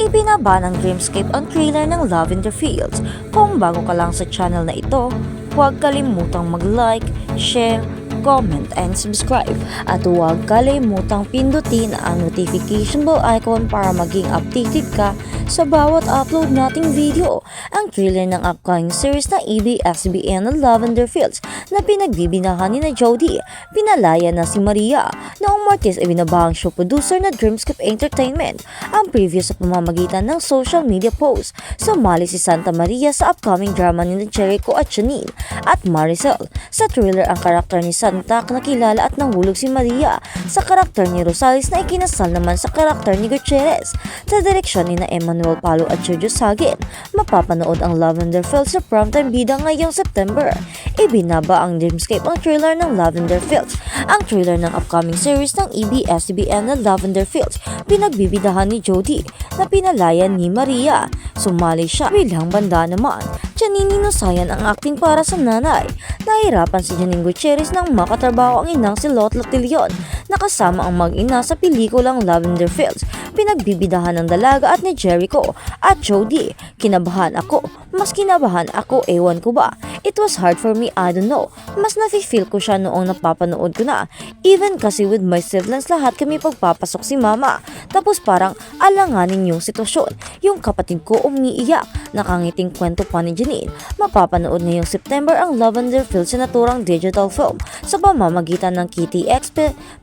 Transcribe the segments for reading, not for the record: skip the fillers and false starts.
Ibinaba ng Dreamscape ang trailer ng Lavender Fields. Kung bago ka lang sa channel na ito, huwag kalimutang mag-like, share, comment, and subscribe. At huwag kalimutang pindutin ang notification bell icon para maging updated ka sa bawat upload nating video. Ang trailer ng upcoming series na ABS-CBN ng Lavender Fields na pinagbibinahan ni na Jody, pinalaya na si Maria. Noong Martes ay binaba ang show producer na Dreamscape Entertainment ang preview sa pamamagitan ng social media post. Sumali si Santa Maria sa upcoming drama ni Jericho at Janine at Maricel. Sa trailer, ang karakter ni Santa nakilala at nahulog si Maria sa karakter ni Rosales na ikinasal naman sa karakter ni Gutierrez. Sa direksyon ni na Emmanuel Palo at Jojo Sagin, mapapanood ang Lavender Fields sa primetime bida ngayong September. Ibinaba ang Dreamscape ang trailer ng Lavender Fields. Ang trailer ng upcoming series ng ABS-CBN na Lavender Fields pinagbibidahan ni Jody na pinalayan ni Maria. Sumali siya bilang banda naman. Janine Inosayan ang acting para sa nanay. Nahirapan si Janine Gutierrez nang makatrabaho ang inang si Lot Latilion na kasama ang mag-ina sa pelikulang Lavender Fields. Pinagbibidahan ng dalaga at ni Jericho at Jody. Kinabahan ako. Mas kinabahan ako, ewan ko ba. It was hard for me, I don't know. Mas nafe-feel ko siya noong napapanood ko na. Even kasi with my siblings, lahat kami pagpapasok si mama. Tapos parang alanganin yung sitwasyon. Yung kapatid ko umiiyak. Nakangiting kwento pa ni Janine. Mapapanood ngayong September ang Lavender Fields sa naturang digital film sa pamamagitan ng KTX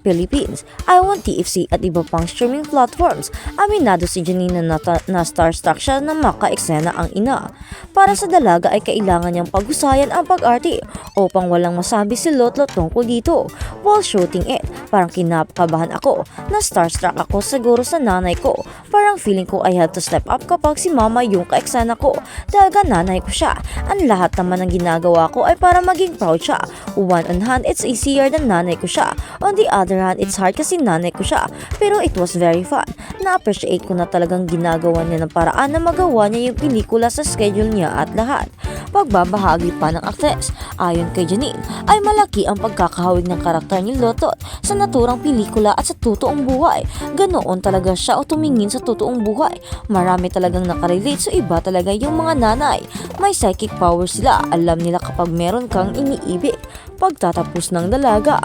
Philippines, iWant TFC at iba pang streaming platforms. Aminado si Janine na starstruck siya na maka-eksena ang ina. Para sa dalaga ay kailangan niyang paghusayan ang pag-arte upang walang masabi si Lotlot tungkol dito. While shooting it, parang kinakabahan ako. Na starstruck ako siguro sa nanay ko. Parang feeling ko I had to step up kapag si mama yung ka-eksena ko dahil nanay ko siya. Ang lahat naman ng ginagawa ko ay para maging proud siya. One on hand, it's easier than nanay ko siya. On the other hand, it's hard kasi nanay ko siya. Pero it was very fun. Na-appreciate ko na talagang ginagawa niya ng paraan na magawa niya yung pelikula sa schedule niya at lahat. Pagbabahagi pa ng actress, ayon kay Janine, ay malaki ang pagkakahawig ng karakter ni Lotot sa naturang pelikula at sa totoong buhay. Ganoon talaga siya o tumingin sa totoong buhay. Marami talagang nakarelate, so iba talaga yung mga nanay. May psychic power sila, alam nila kapag meron kang iniibig pagtatapos ng dalaga.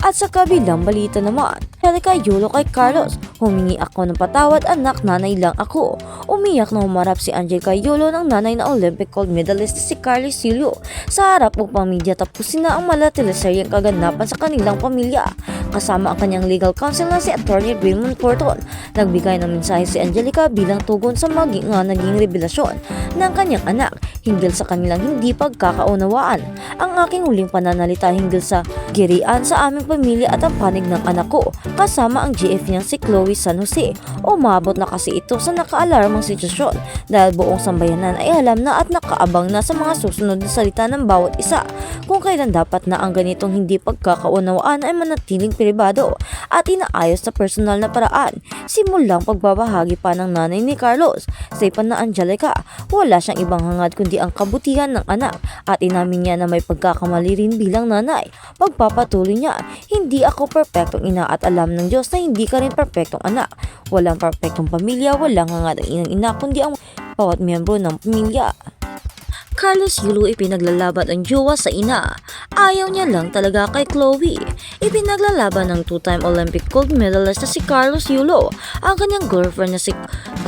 At sa kabilang balita naman, kay Yolo kay Carlos, humingi ako ng patawad, anak, nanay lang ako. Umiyak na humarap si Angelica Yolo ng nanay na Olympic gold medalist si Carlos Julio sa harap upang media tapusin na ang mala teleseryeng kaganapan sa kanilang pamilya. Kasama ang kanyang legal counsel na si Attorney Raymond Porton. Nagbigay ng mensahe si Angelica bilang tugon sa naging revelasyon ng kanyang anak hinggil sa kanilang hindi pagkakaunawaan. Ang aking huling pananalita hinggil sa girian sa aming pamilya at ang panig ng anak ko kasama ang GF niyang si Chloe San Jose. Umabot na kasi ito sa nakaalarmang sitwasyon dahil buong sambayanan ay alam na at nakaabang na sa mga susunod na salita ng bawat isa kung kailan dapat na ang ganitong hindi pagkakaunawaan ay manatiling pribado at inaayos sa personal na paraan. Simulang pagbabahagi pa ng nanay ni Carlos sa ipan na Angelica, wala siyang ibang hangad kundi ang kabutihan ng anak at inamin niya na may pagkakamali rin bilang nanay. Pagpapatuloy niya, hindi ako perpektong ina at alam ng Diyos na hindi ka rin perpektong anak. Walang perpektong pamilya, walang hangad ang inang ina kundi ang bawat miyembro ng pamilya. Carlos Yulo ipinaglalaban ang jowa sa ina. Ayaw niya lang talaga kay Chloe. Ipinaglalaban ng two-time Olympic gold medalist na si Carlos Yulo ang kanyang girlfriend na si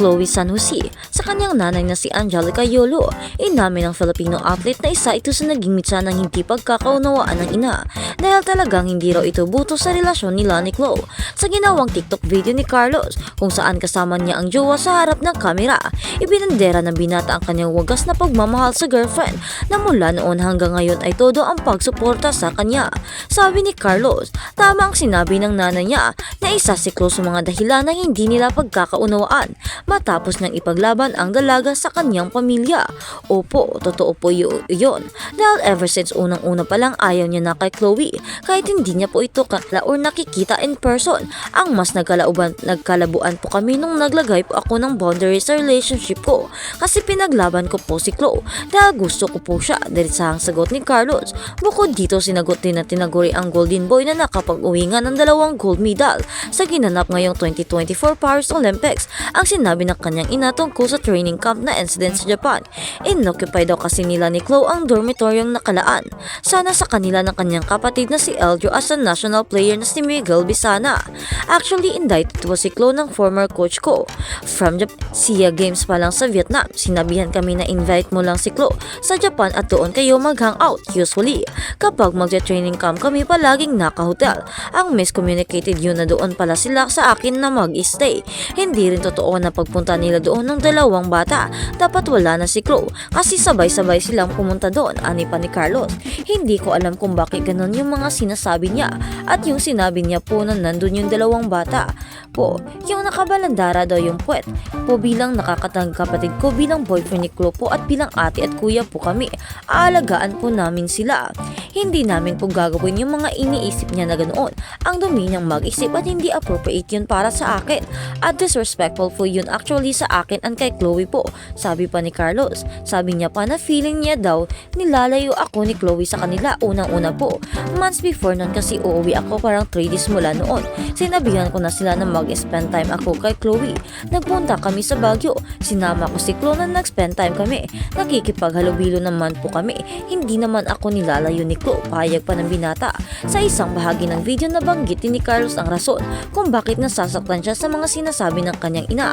Chloe San Jose sa kanyang nanay na si Angelica Yulo. Inamin ng Filipino athlete na isa ito sa naging mitsa ng hindi pagkakaunawaan ng ina dahil talagang hindi raw ito buto sa relasyon nila ni Chloe. Sa ginawang TikTok video ni Carlos kung saan kasama niya ang jowa sa harap ng kamera, ibinandera ng binata ang kanyang wagas na pagmamahal sa girlfriend na mula noon hanggang ngayon ay todo ang pagsuporta sa kanya. Sabi ni Carlos, tama ang sinabi ng nanay niya na isa si Chloe sa mga dahilan na hindi nila pagkakaunawaan matapos niyang ipaglaban ang dalaga sa kanyang pamilya. Opo, totoo po yun. Dahil ever since unang-una pa lang ayaw niya na kay Chloe kahit hindi niya po ito or nakikita in person. Ang mas nagkalabuan po kami nung naglagay po ako ng boundaries sa relationship ko kasi pinaglaban ko po si Chloe dahil gusto ko po siya. Diretsahang sagot ni Carlos. Bukod dito, sinagot din na tinaguri ang Golden Boy na nakapag-uwi nga ng 2 gold medal sa ginanap ngayong 2024 Paris Olympics. Ang sinabi ng kanyang ina tungkol sa training camp na incident sa Japan. Inoccupy daw kasi nila ni Chloe ang dormitoryong nakalaan. Sana sa kanila ng kanyang kapatid na si Eldro as a national player na si Miguel Bisana. Actually, indicted was si Chloe ng former coach ko. From the SEA Games pa lang sa Vietnam, sinabihan kami na invite mo lang si Chloe sa Japan at doon kayo mag-hangout. Usually, kapag magte-training camp kami palaging naka-hotel. Ang miscommunicated yun na doon pala sila sa akin na mag-stay. Hindi rin totoo na pagpunta nila doon ng 2 bata. Dapat wala na si Chloe kasi sabay-sabay silang pumunta doon, ani pa ni Carlos. Hindi ko alam kung bakit ganun yung mga sinasabi niya at yung sinabi niya po na nandun yung 2 bata po. Yung nakabalandara daw yung puwet po bilang nakakatang kapatid ko bilang boyfriend ni Chloe po at bilang ate at kuya po kami. Aalagaan po namin sila. Hindi namin po gagawin yung mga iniisip niya na ganoon. Ang dumi niyang mag-isip at hindi appropriate yun para sa akin. At disrespectful po yun actually sa akin and kay Chloe po. Sabi pa ni Carlos. Sabi niya pa na feeling niya daw nilalayo ako ni Chloe sa kanila unang-una po. Months before nun kasi uuwi ako parang 3 days mula noon. Sinabihan ko na sila na mag-spend time ako kay Chloe. Nagpunta kami sa Baguio. Sinama ko si Chloe na nag-spend time kami. Nakikipaghalubilo naman po kami. Hindi naman ako nilalayo ni Chloe. Pahayag pa ng binata. Sa isang bahagi ng video nabanggit ni Carlos ang rason kung bakit nasasaktan siya sa mga sinasabi ng kanyang ina.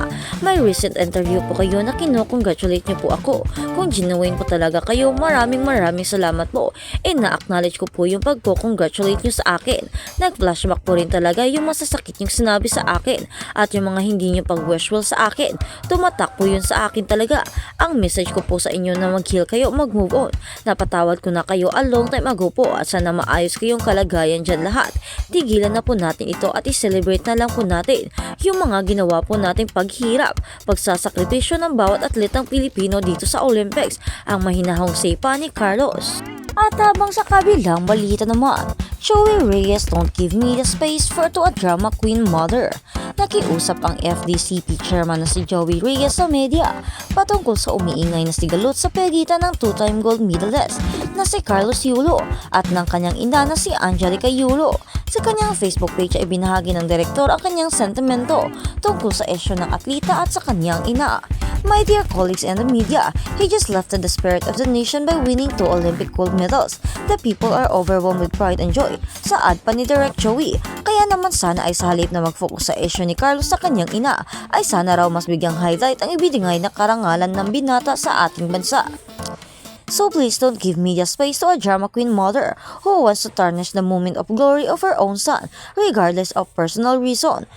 May recent interview po kayo na kino-congratulate niyo po ako. Kung genuine po talaga kayo, maraming salamat po. Na-acknowledge ko po yung pagko-congratulate niyo sa akin. Nag-flashback po rin talaga yung masasakit yung sinabi sa akin at yung mga hindi niyo pag-wish well sa akin. Tumatak po yun sa akin talaga. Ang message ko po sa inyo na mag-heal kayo, mag-move on. Napatawad ko na kayo a long time ago po at sana maayos kayong kalagayan dyan lahat. Tigilan na po natin ito at i-celebrate na lang po natin yung mga ginawa po nating paghirap, pagsasakripisyo ng bawat atletang Pilipino dito sa Olympics, ang mahinahong say pa ni Carlos. At habang sa kabilang balita naman, Joey Reyes don't give me the space for to a drama queen mother. Nakiusap ang FDCP chairman na si Joey Reyes sa media patungkol sa umiingay na sigalot sa pagitan ng 2-time gold medalist na si Carlos Yulo at ng kanyang ina na si Angelica Yulo. Sa kanyang Facebook page ay binahagi ng direktor ang kanyang sentimento tungkol sa isyu ng atleta at sa kanyang ina. My dear colleagues and the media, he just lifted the spirit of the nation by winning 2 Olympic gold medals. The people are overwhelmed with pride and joy. Saad pa ni Direk Joey. Kaya naman sana ay sa halip na mag-focus sa issue ni Carlos sa kanyang ina, ay sana raw mas bigyang highlight ang ibinigay na karangalan ng binata sa ating bansa. So please don't give media space to a drama queen mother who wants to tarnish the moment of glory of her own son, regardless of personal reason.